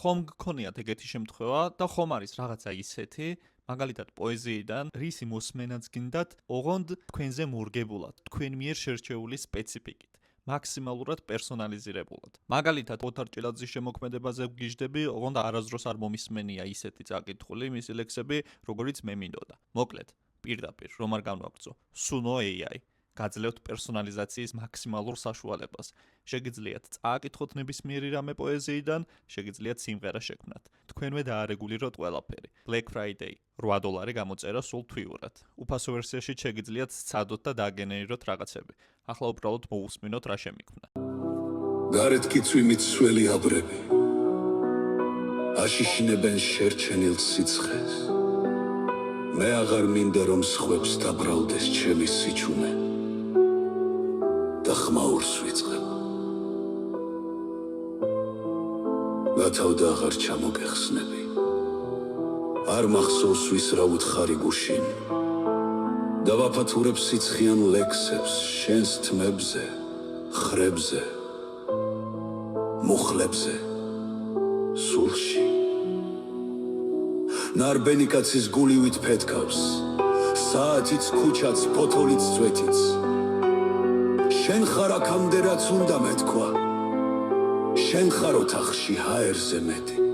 ხომ გქონიათ ეგეთი შემთხვევა და ხომ არის რაღაცა ისეთი, მაგალითად პოეზიიდან, რისი მოსმენაც გინდათ, ოღონდ თქვენზე მორგებულად, თქვენ მიერ შერჩეული სპეციფიკით. მაქსიმალურად პერსონალიზირებულად. მაგალითად, ოთარ ჭილაძის შემოქმედებაზე ვგიჟდები, ოღონდ არასდროს არ მომისმენია ისეთი წაკითხული მისი ლექსები, როგორიც მე მინდოდა. მოკლედ, პირდაპირ, რომ არ განვაგრძო, სუნო AI. გაძლევთ პერსონალიზაციის მაქსიმალურ საშუალებას. შეგიძლიათ წააკითხოთ ნებისმიერი რამე პოეზიიდან, შეგიძლიათ სიმღერა შექმნათ. თქვენვე დაარეგულიროთ ყველაფერი. Black Friday, $8 გამოწერა სულ თვიურად. უფასო ვერსიაში შეგიძლიათ სცადოთ და დააგენერიროთ რაღაცები. ახლა უბრალოდ მოусმინოთ რა შემიქმნა. გარეთ კი წვიმით სველი აბრები. აშიშნებენ შერჩენილ სიცხეს. მე აღარ მინდა რომ სხვებს დაბრალდეს ჩემი სიჩუმე. და ხმაურს ვიწყებ. გათავდა აღარ ჩამოგეხსნები. არ მახსოვს ვის რა უთხარი გუშინ. დავაფათურებ სიცხიან ლექსებს შენს თმებზე, ხრებზე, მუხლებზე, სულში. ნარბენი კაცის გულივით ფეთქავს, საათიც ქუჩაც, ფოთოლიც წვეთიც. შენ ხარ აქამდე რაც უნდა მეთქვა, შენ ხარ ოთახში ჰაერზე მეტი.